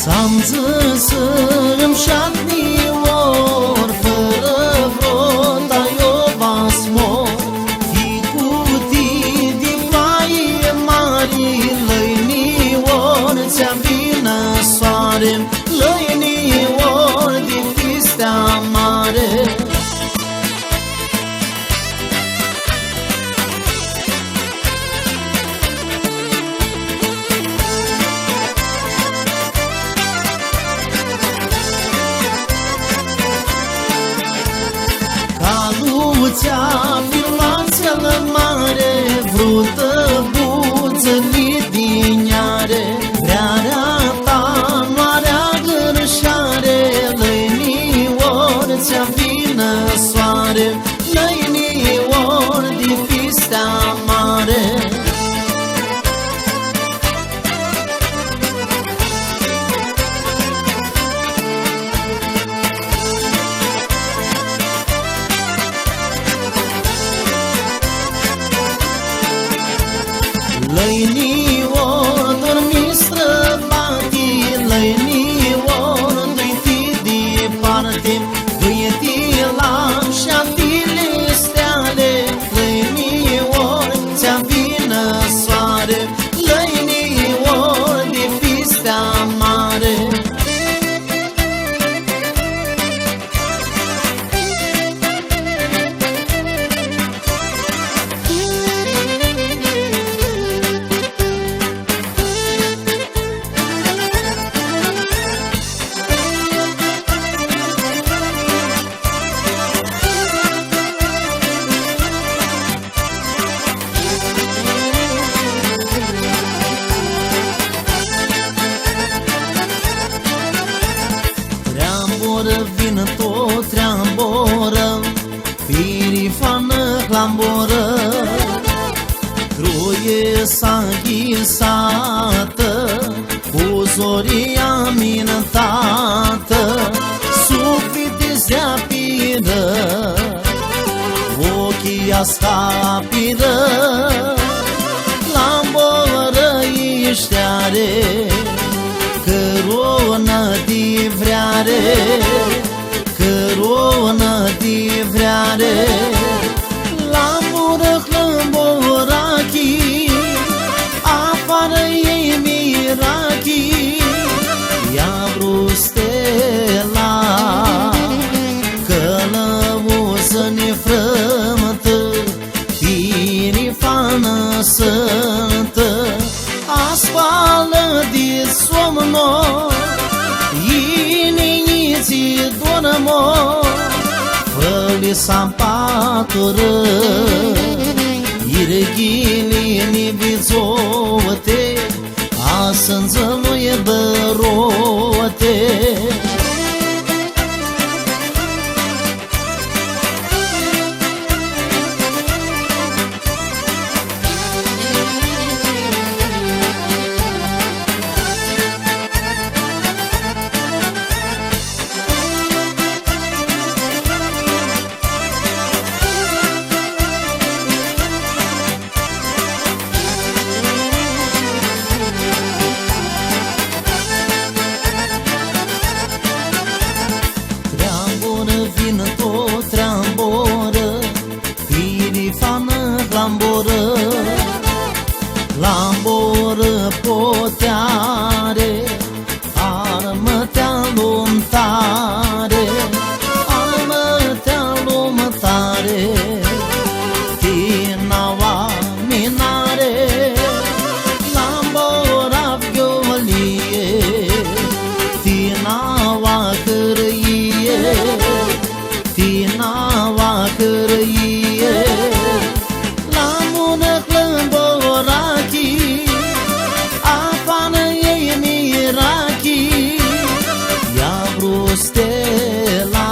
Samzısım şadni or fără vrota eu vas mor Ticuti di faie mari lăini or ți-am vină soare lăini or di fistea mare Ți-a filat cel mare, vrută buță lidiniare Vrearea ta noarea gârșare, lăinior ți-a vină soare Lăinior din fistea mare Lăinior dormi străbati, lăinior du-i departe Du-i la șatile steale, lăinior ți-am vină soare Lăinior de fistea mare Vin tot treamboră, pirifană clamboră Druie s-a ghisată, cu zoria minătată Sufletul se apiră, ochii astapiră Clamboră ișteare Căronă de vreare, căronă de vreare La mură clămborachi, afară ei mirachi Ia brustela, călăuză nefrămătă Pirifană săntă, asfală de somno Ininiții dormo Făli sampatură Irgili nibizote Asânzăluie bărote Vin tot treamboră, pirifană clamboră Clamboră poteare, armă-tea lumtare Armă-tea lumtare, tinaua minare Clambora violie, tinaua cârâie Tinaua cârâie La mână clămborachi, afană ei mirachi Ia brustela,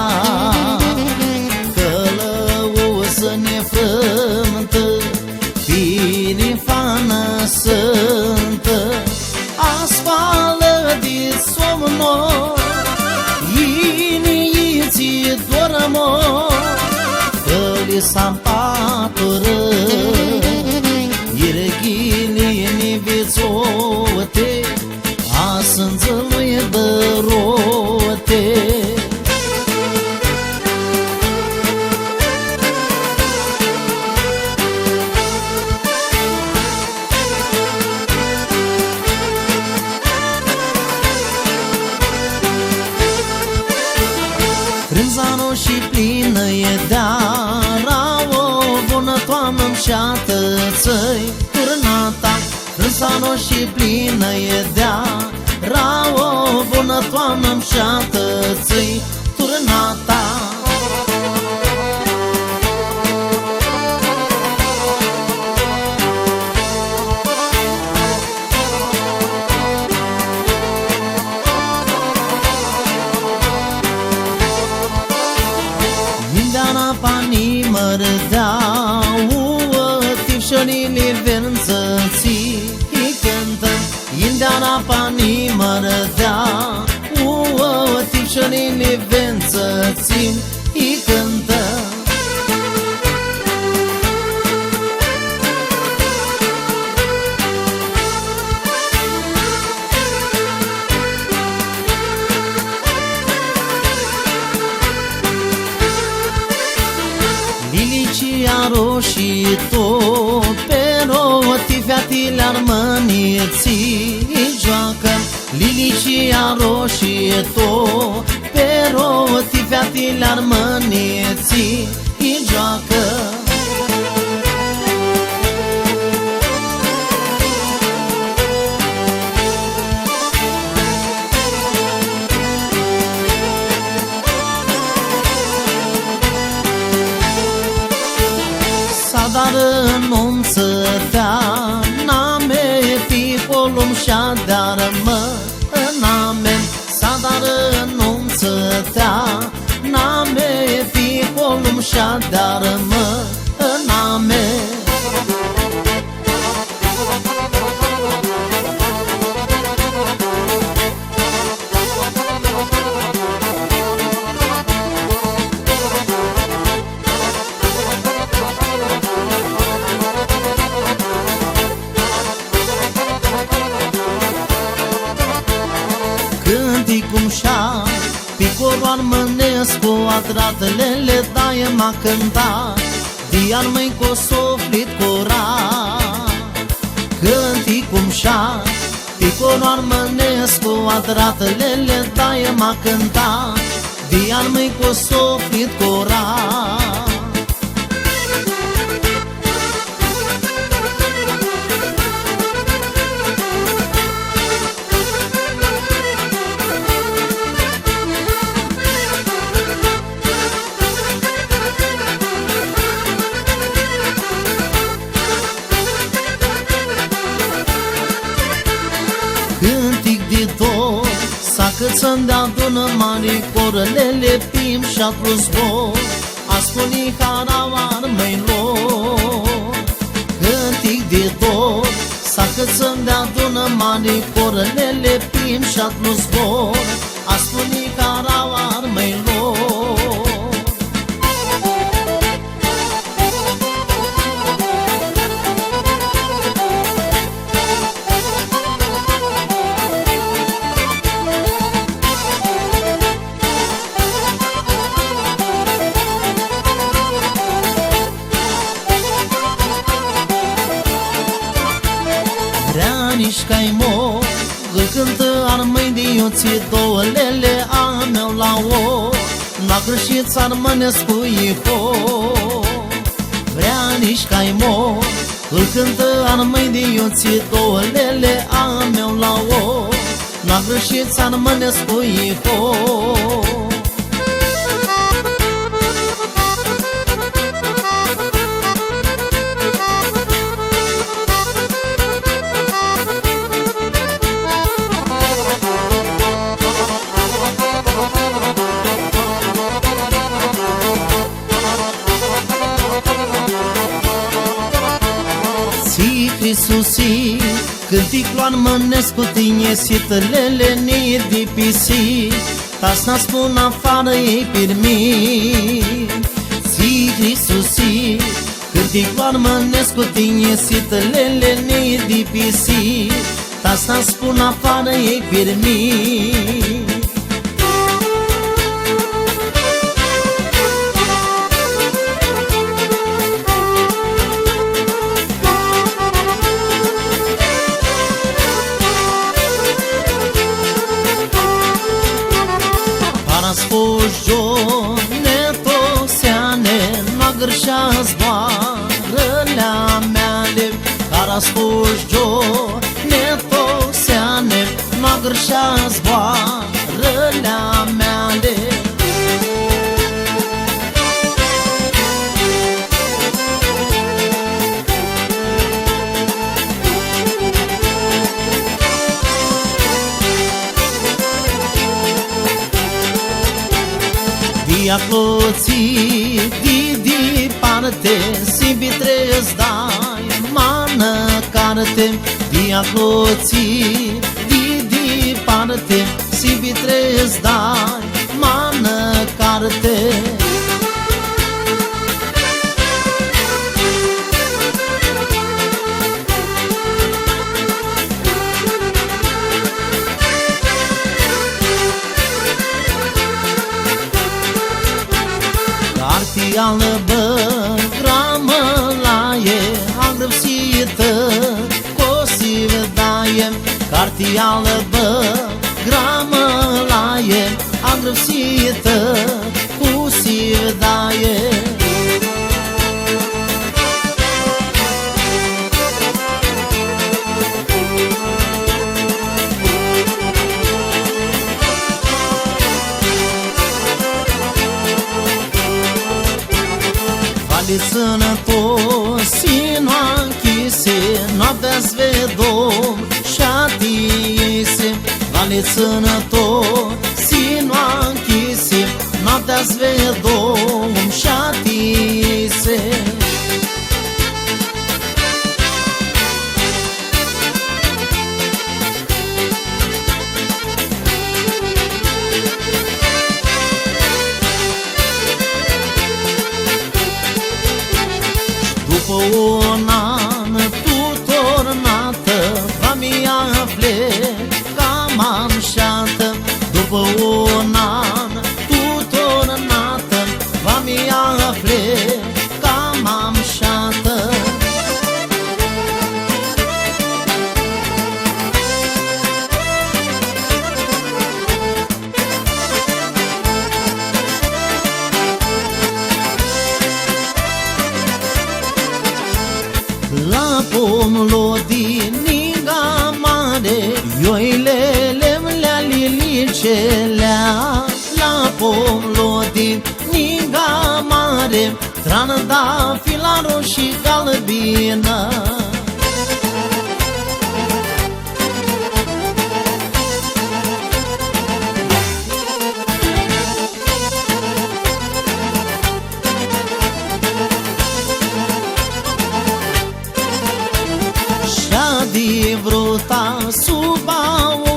călăuză nefrământă Pirifană sântă, asfală de somno Ininiții dormo Făli sampatură Irgili nibizote Asânzăluie bă șată țăi, turnata, rânsano și plină e dea, ra o bună toamnă-mi șată țăi, turnata. Indiana pani mărdea, tivșările vențății îi cântă. Indiana pani mărdea, tivșările vențății îi cântă. Lilicia roșii tot, pero tifiatile armăniții joacă. Lilicia roșii tot, pero tifiatile armăniții joacă. Dar nu-mi sătea, n-ame fi polum și-a de-ar mă, n-ame. Dar nu-mi sătea, n-ame fi polum și-a de-ar mă, n-ame. Cum șa, picorul armănesc cu adratele daie m-a cântat, diar măi cu suflet curat. Cânti cum șa, picorul armănesc cu adratele daie m-a cântat, diar măi cu suflet curat. Cântic de tot, s-a cât să-mi dea dună mari corălele pim și-a plus zbor, a spune haravar măilor. Cântic de tot, s-a cât să-mi dea dună mari corălele pim și-a plus zbor, a spune haravar măilor. Nici cai mo, îl cântă armăi de ioții două lele a meu la o, n-a greșit țarmănesc cu iho. Vrea nici cai mo, îl cântă armăi de ioții două lele a meu la o, n-a greșit țarmănesc cu iho. Iisusi, cânticul armănesc cu tine, sitălele ne de pisi, tasna spun afară ei pirmi. Iisusi, cânticul armănesc cu tine, sitălele ne de pisi, tasna spun afară ei pirmi. Spožone to sene, na grša zbară ras fush gjo ne to seane ma gërsha zboară la meale. Dia cloții di parte si bitrez dai mană carte. Dia cloții di parte si bitrez dai mană carte. Albă gramă laie agrăsită cosiv daie. Carti albă gramă laie agrăsită cosiv daie. Vali sănătos nu închise, noaptea-ți vedom și-atiise. Vali sănătos nu închise, noaptea-ți vedom și-atiise. După un an tutornată va mi afle cam amșată. După un an tutornată va mi afle cam amșată. La pomul din Niga Mare, ioilele mlea lilicelea. La pomul din Niga Mare, trană fila roșii galbină. Și-a vruta sub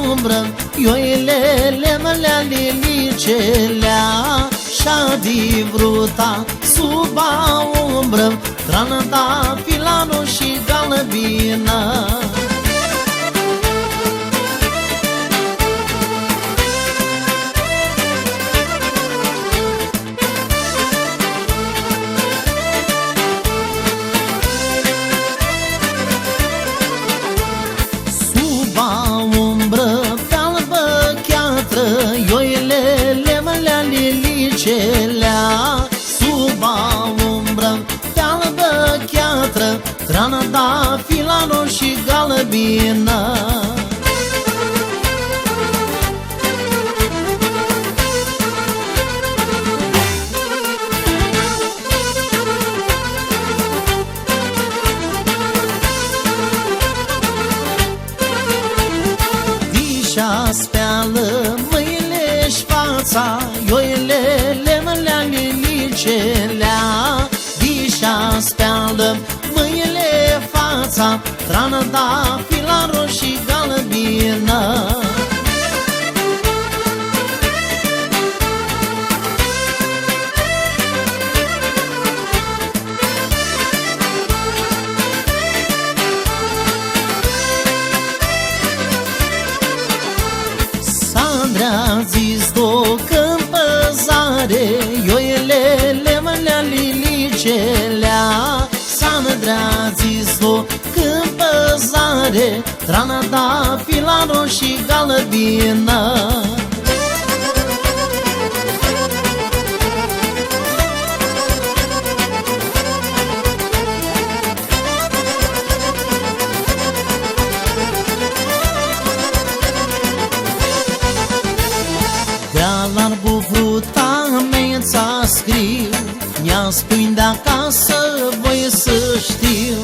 umbră, ioilele mlea lilicelea. Și-a vruta sub umbră, trană fila roșii galbină. Ioilele mlea lilicelea. Sub umbră pe albă cheatră, trană fila roșii galbină. Dișa speală mâine-și fața, ioilele mlea lilicelea. Dișa speală mâine fața, trană fila roșii galbină. Sandra zis că-n păzare, ioilele mlea lilicelea. Sandra zis că-n păzare, trană fila roșii galbină. scriu, mi-a spui de acasă, voi să știu.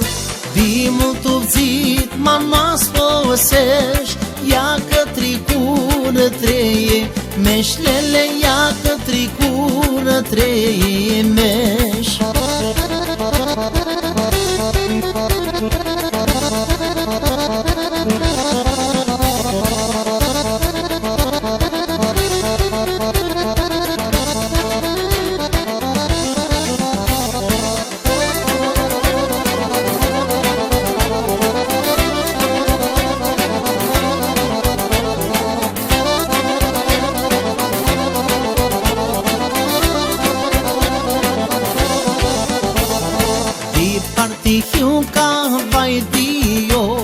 Dimul tupțit, mama sposești, ia că tricură treie, meșlele ia că tricură treie meș. Partihiu ca vai dio,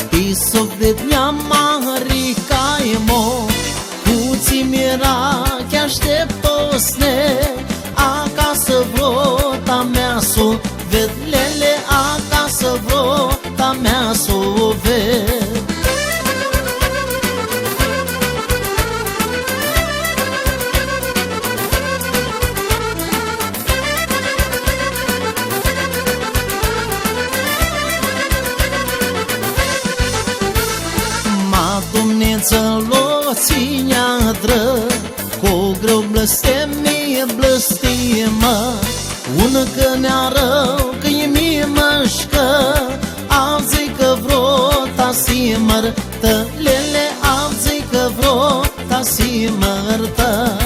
pisov de dnia marica e mo, cuții mira că aștept-o sne, acasă vrota mea s-o ved, lele acasă vrota mea s-o ved. Dumnezeu ținea dră, cu greu blăstemie blăstimă, ună că ne-a rău, că e mie mășcă, alții că vrota si mărtă, lele alții că vrota si mărtă.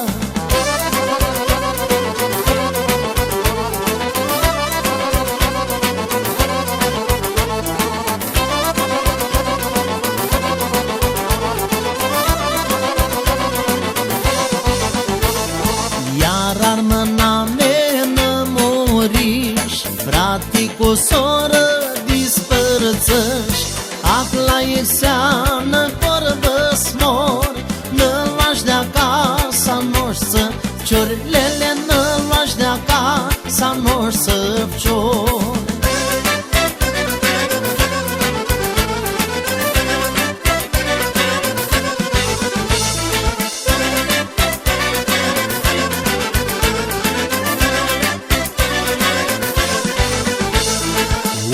Armâna menă moriș, fratii cu soră dispărțăși, acla e seană corbă smor, nă lași de acasă noșță, ciorlele nă lași de acasă noșță, cior.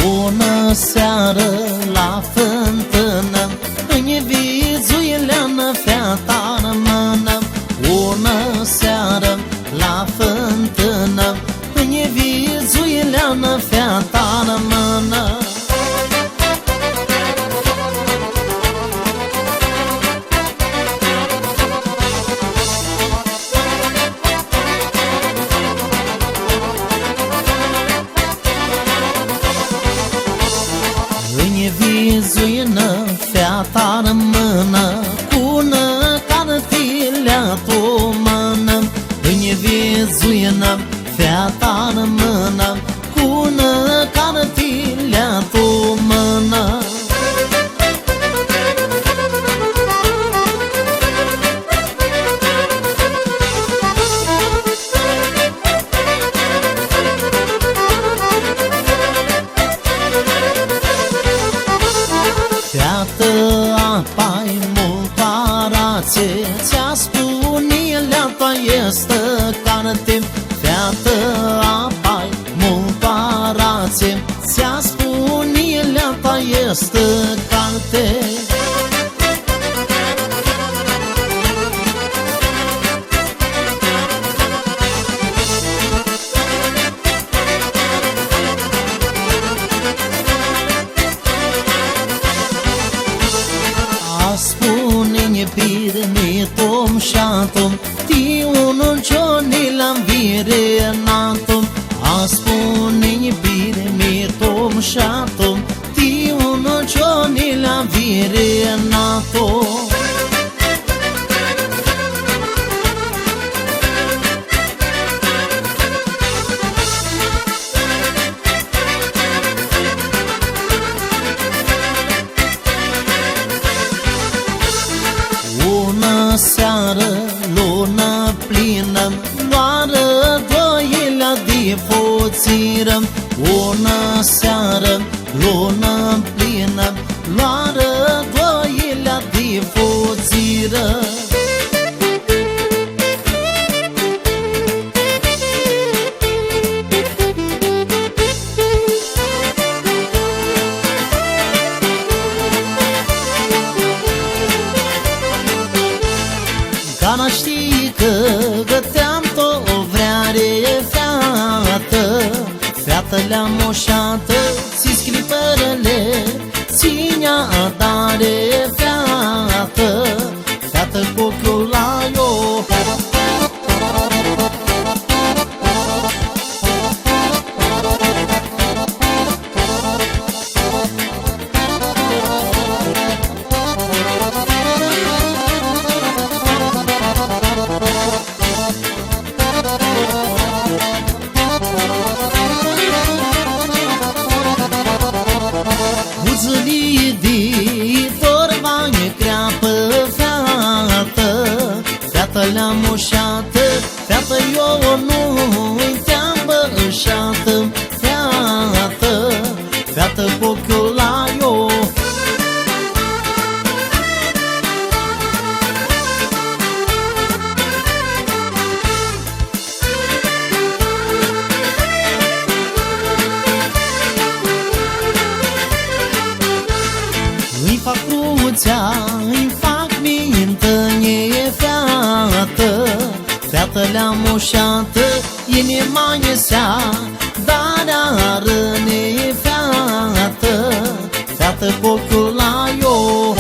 Bună seară la fântână, îmi vizuileană feata în mână. Bună seară la fântână, îmi vizuileană feata în mână. Vizuină feata în mână, cună cartilea tu mână. Îmi vizuină feata în mână, cună cartilea tu mână. Feată apa-i mult arație, ți-a spune-lea ta este carte. Feată apa-i mult arație, ți-a spune-lea ta este carte. Spune-ne pirni tom shatom, ti unul cioni l'am virenatom. Spune-ne pirni tom shatom, ti unul cioni l'am virenatom. Seară, lună plină, luară doilea de foțiră. Bună seară, lună plină, luară doilea de foțiră. Dar n-aș ști că găteam tot o vreare feată. Feată le-am moșată, ți scripărele, ținea dare feată. Feată cu ochiul la eu. Buzălii de vorba e creapă feată. Feată le-am moșată, feată eu nu-i te-am bășată. Feată, feată cu ochiul la eu. Îi fac cruțea, îi fac mintănie feată. Feată le-am moșată, inima e sea, dar arăne feată. Feată cu ochiul la eu.